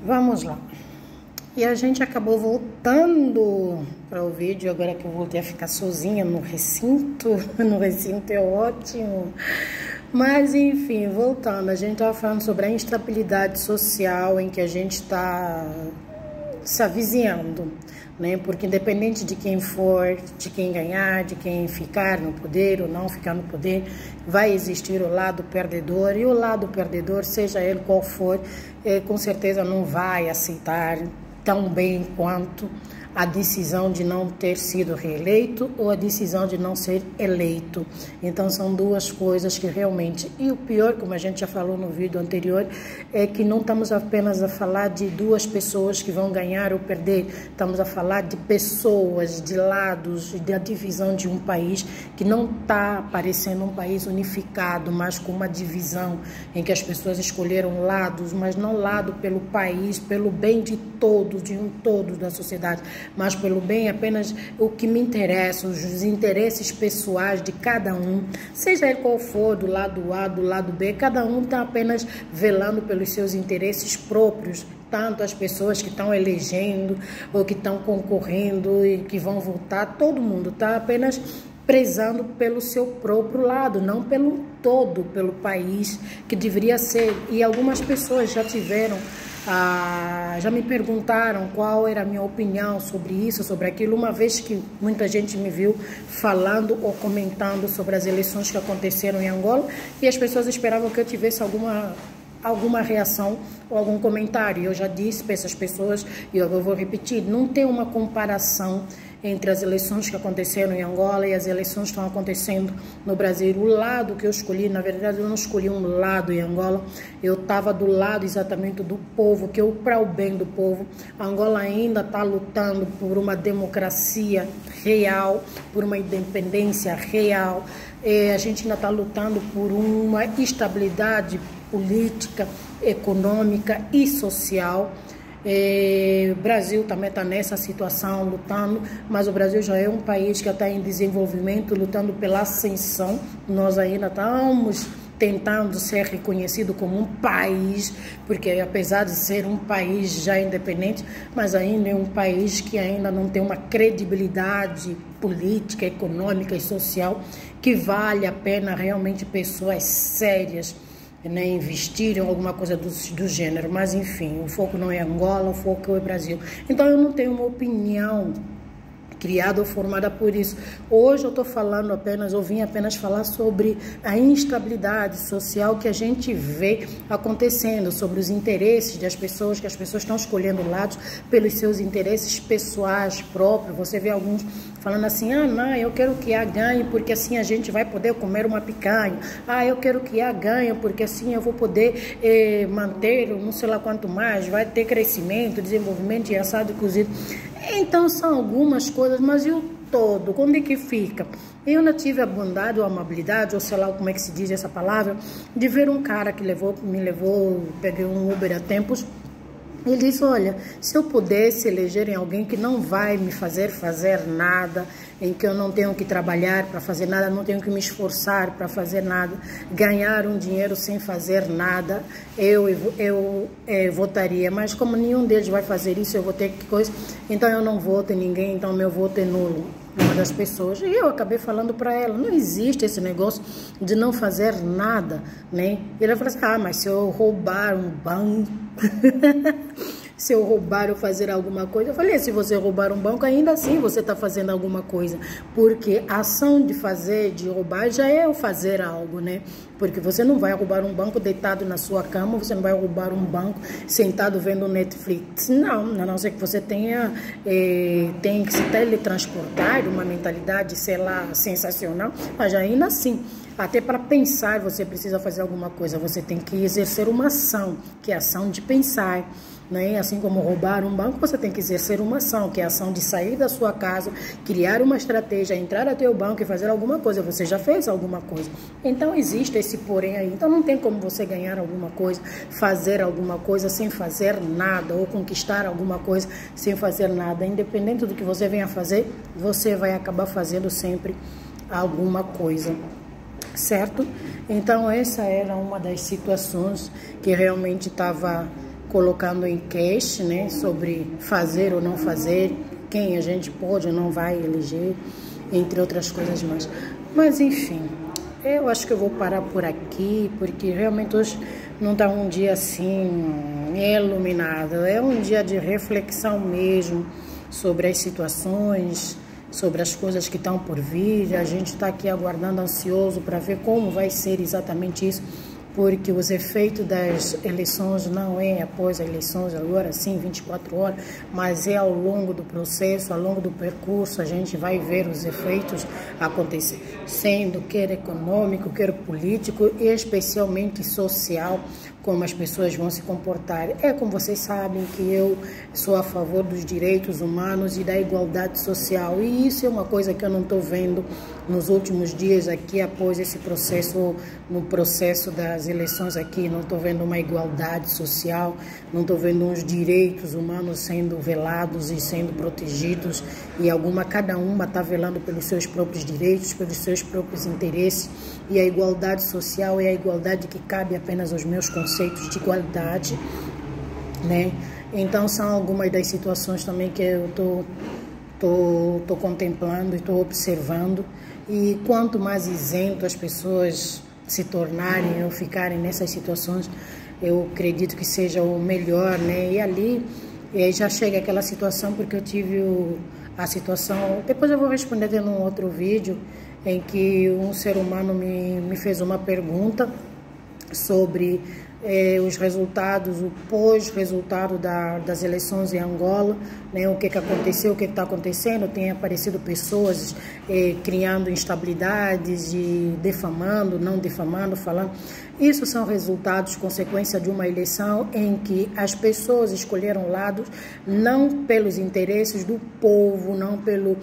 Vamos lá. E a gente acabou voltando para o vídeo, agora que eu voltei a ficar sozinha no recinto. No recinto é ótimo. Mas, enfim, voltando, a gente estava falando sobre a instabilidade social em que a gente está se avizinhando, né? Porque independente de quem for, de quem ganhar, de quem ficar no poder ou não ficar no poder, vai existir o lado perdedor, e o lado perdedor, seja ele qual for, com certeza não vai aceitar tão bem quanto a decisão de não ter sido reeleito ou a decisão de não ser eleito. Então são duas coisas que realmente, e o pior, como a gente já falou no vídeo anterior, é que não estamos apenas a falar de duas pessoas que vão ganhar ou perder, estamos a falar de pessoas, de lados, da divisão de um país que não está parecendo um país unificado, mas com uma divisão em que as pessoas escolheram lados, mas não lado pelo país, pelo bem de todos, de um todo da sociedade, mas pelo bem apenas o que me interessa, os interesses pessoais de cada um, seja ele qual for, do lado A, do lado B, cada um está apenas velando pelos seus interesses próprios, tanto as pessoas que estão elegendo ou que estão concorrendo e que vão votar, todo mundo está apenas prezando pelo seu próprio lado, não pelo todo, pelo país que deveria ser. E algumas pessoas já tiveram, já me perguntaram qual era a minha opinião sobre isso, sobre aquilo, uma vez que muita gente me viu falando ou comentando sobre as eleições que aconteceram em Angola, e as pessoas esperavam que eu tivesse alguma reação ou algum comentário. Eu já disse para essas pessoas, e eu vou repetir, não tem uma comparação entre as eleições que aconteceram em Angola e as eleições que estão acontecendo no Brasil. O lado que eu escolhi, na verdade, eu não escolhi um lado em Angola, eu estava do lado exatamente do povo, que eu, para o bem do povo. A Angola ainda está lutando por uma democracia real, por uma independência real. A gente ainda está lutando por uma estabilidade política, econômica e social. O Brasil também está nessa situação, lutando, mas o Brasil já é um país que está em desenvolvimento, lutando pela ascensão. Nós ainda estamos tentando ser reconhecido como um país, porque apesar de ser um país já independente, mas ainda é um país que ainda não tem uma credibilidade política, econômica e social que vale a pena realmente pessoas sérias, né, investir em alguma coisa do gênero. Mas enfim, o foco não é Angola, o foco é Brasil. Então eu não tenho uma opinião criada ou formada por isso. Hoje eu estou falando apenas, eu vim apenas falar sobre a instabilidade social que a gente vê acontecendo, sobre os interesses das pessoas, que as pessoas estão escolhendo lados pelos seus interesses pessoais próprios. Você vê alguns falando assim, não, eu quero que A ganhe porque assim a gente vai poder comer uma picanha. Eu quero que A ganhe porque assim eu vou poder manter não sei lá quanto mais, vai ter crescimento, desenvolvimento e assado e cozido. Então são algumas coisas, mas e o todo? Onde é que fica? Eu não tive a bondade ou a amabilidade, ou sei lá como é que se diz essa palavra, de ver um cara que me levou, peguei um Uber há tempos. Ele disse, olha, se eu pudesse eleger em alguém que não vai me fazer fazer nada, em que eu não tenho que trabalhar para fazer nada, não tenho que me esforçar para fazer nada, ganhar um dinheiro sem fazer nada, eu votaria. Mas como nenhum deles vai fazer isso, eu vou ter que coisa, então eu não voto em ninguém, então meu voto é nulo. Uma das pessoas, e eu acabei falando para ela, não existe esse negócio de não fazer nada, né? E ela falou assim, mas se eu roubar um banco, se eu roubar ou fazer alguma coisa, eu falei, se você roubar um banco, ainda assim você está fazendo alguma coisa, porque a ação de fazer, de roubar, já é o fazer algo, né? Porque você não vai roubar um banco deitado na sua cama, você não vai roubar um banco sentado vendo Netflix, não, a não ser que você tenha que se teletransportar, uma mentalidade, sei lá, sensacional, mas ainda assim, até para pensar você precisa fazer alguma coisa, você tem que exercer uma ação, que é a ação de pensar, né? Assim como roubar um banco, você tem que exercer uma ação, que é a ação de sair da sua casa, criar uma estratégia, entrar até o banco e fazer alguma coisa. Você já fez alguma coisa. Então existe esse porém aí. Então não tem como você ganhar alguma coisa, fazer alguma coisa sem fazer nada, ou conquistar alguma coisa sem fazer nada. Independente do que você venha fazer, você vai acabar fazendo sempre alguma coisa. Certo? Então essa era uma das situações que realmente estava colocando enquete, né, sobre fazer ou não fazer, quem a gente pode ou não vai eleger, entre outras coisas mais. Mas enfim, eu acho que eu vou parar por aqui, porque realmente hoje não está um dia assim iluminado, é um dia de reflexão mesmo sobre as situações, sobre as coisas que estão por vir. A gente está aqui aguardando, ansioso para ver como vai ser exatamente isso, porque os efeitos das eleições não é após as eleições, agora sim, 24 horas, mas é ao longo do processo, ao longo do percurso, a gente vai ver os efeitos acontecer, sendo quer econômico, quer político e especialmente social, como as pessoas vão se comportar. É como vocês sabem que eu sou a favor dos direitos humanos e da igualdade social, e isso é uma coisa que eu não estou vendo nos últimos dias aqui, após esse processo, no processo das eleições aqui, não estou vendo uma igualdade social, não estou vendo uns direitos humanos sendo velados e sendo protegidos, e cada uma está velando pelos seus próprios direitos, pelos seus próprios interesses, e a igualdade social é a igualdade que cabe apenas aos meus conceitos de igualdade, né? Então são algumas das situações também que eu tô contemplando e estou observando, e quanto mais isento as pessoas se tornarem ou ficarem nessas situações, eu acredito que seja o melhor, né? E ali já chega aquela situação, porque eu tive a situação, depois eu vou responder em um outro vídeo, em que um ser humano me fez uma pergunta sobre os resultados, o pós-resultado das eleições em Angola, né, o que aconteceu, o que está acontecendo. Tem aparecido pessoas criando instabilidades e defamando, não defamando, falando. Isso são resultados, consequência de uma eleição em que as pessoas escolheram lados não pelos interesses do povo, não pelo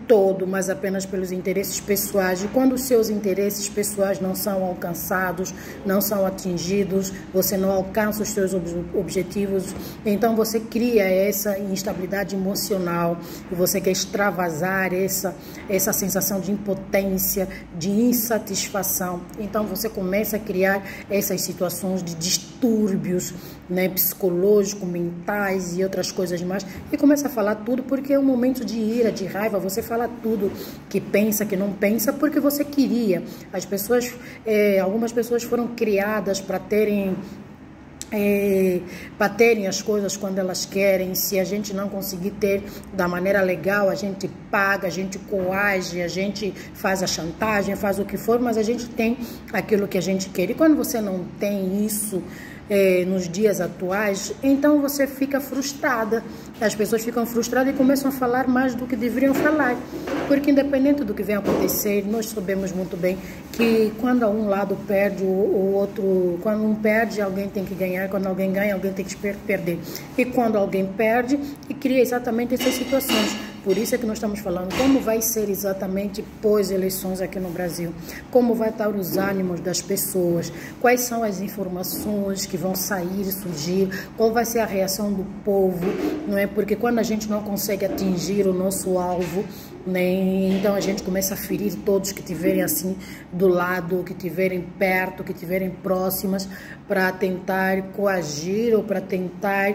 todo, mas apenas pelos interesses pessoais. E quando os seus interesses pessoais não são alcançados, não são atingidos, você não alcança os seus objetivos, então você cria essa instabilidade emocional e você quer extravasar essa sensação de impotência, de insatisfação. Então você começa a criar essas situações de distúrbios, né, psicológicos, mentais e outras coisas mais, e começa a falar tudo, porque é um momento de ira, de raiva. Você fala tudo que pensa, que não pensa, porque você queria. As pessoas, algumas pessoas foram criadas para terem as coisas quando elas querem. Se a gente não conseguir ter da maneira legal, a gente paga, a gente coage, a gente faz a chantagem, faz o que for, mas a gente tem aquilo que a gente quer. E quando você não tem isso nos dias atuais, então você fica frustrada. As pessoas ficam frustradas e começam a falar mais do que deveriam falar, porque independente do que venha acontecer, nós sabemos muito bem que quando um lado perde, o outro, quando um perde, alguém tem que ganhar, quando alguém ganha, alguém tem que perder, e quando alguém perde, e cria exatamente essas situações. Por isso é que nós estamos falando como vai ser exatamente pós-eleições aqui no Brasil, como vai estar os ânimos das pessoas, quais são as informações que vão sair e surgir, qual vai ser a reação do povo, não é? Porque quando a gente não consegue atingir o nosso alvo, né, então a gente começa a ferir todos que estiverem assim do lado, que estiverem perto, que estiverem próximas, para tentar coagir ou para tentar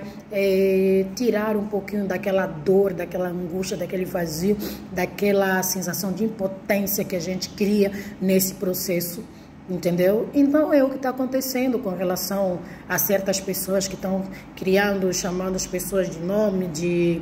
tirar um pouquinho daquela dor, daquela angústia, daquele vazio, daquela sensação de impotência que a gente cria nesse processo, entendeu? Então é o que está acontecendo com relação a certas pessoas que estão criando, chamando as pessoas de nome, de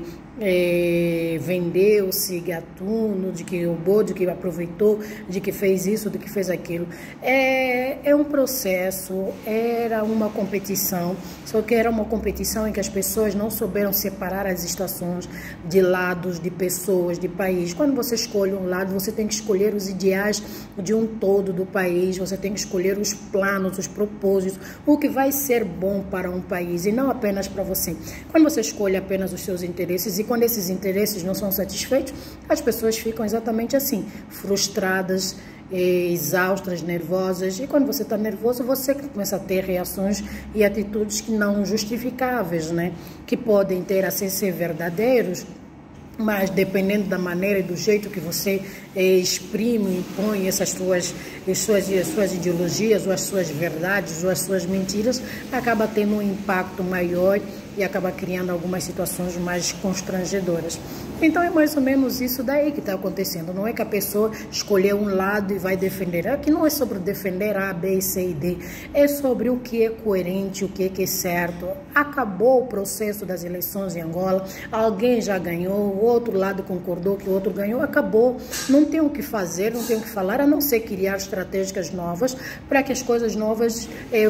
vendeu-se, gatuno, de que roubou, de que aproveitou, de que fez isso, de que fez aquilo. É um processo, era uma competição, só que era uma competição em que as pessoas não souberam separar as estações de lados, de pessoas, de país. Quando você escolhe um lado, você tem que escolher os ideais de um todo do país, você tem que escolher os planos, os propósitos, o que vai ser bom para um país e não apenas para você. Quando você escolhe apenas os seus interesses e quando esses interesses não são satisfeitos, as pessoas ficam exatamente assim, frustradas, exaustas, nervosas. E quando você está nervoso, você começa a ter reações e atitudes que não justificáveis, né? Que podem ter a ser verdadeiros, Mas dependendo da maneira e do jeito que você exprime, impõe essas suas ideologias, ou as suas verdades, ou as suas mentiras, acaba tendo um impacto maior e acaba criando algumas situações mais constrangedoras. Então é mais ou menos isso daí que está acontecendo. Não é que a pessoa escolheu um lado e vai defender. Aqui não é sobre defender A, B, C e D. É sobre o que é coerente, o que é certo. Acabou o processo das eleições em Angola. Alguém já ganhou, o outro lado concordou que o outro ganhou. Acabou. Não tem o que fazer, não tem o que falar, a não ser criar estratégias novas para que as coisas novas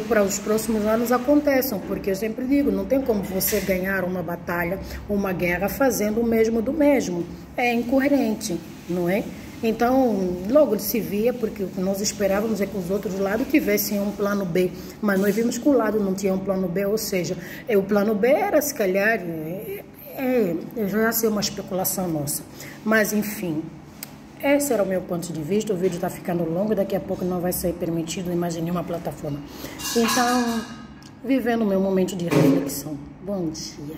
para os próximos anos aconteçam. Porque eu sempre digo, não tem como você ganhar uma batalha, uma guerra fazendo o mesmo do mesmo. É incoerente, não é? Então, logo se via, porque o que nós esperávamos é que os outros lados tivessem um plano B, mas nós vimos que o lado não tinha um plano B, ou seja, o plano B era, se calhar, já ser uma especulação nossa. Mas, enfim, esse era o meu ponto de vista. O vídeo está ficando longo, daqui a pouco não vai ser permitido em mais nenhuma plataforma. Então, vivendo o meu momento de reflexão. Bom dia.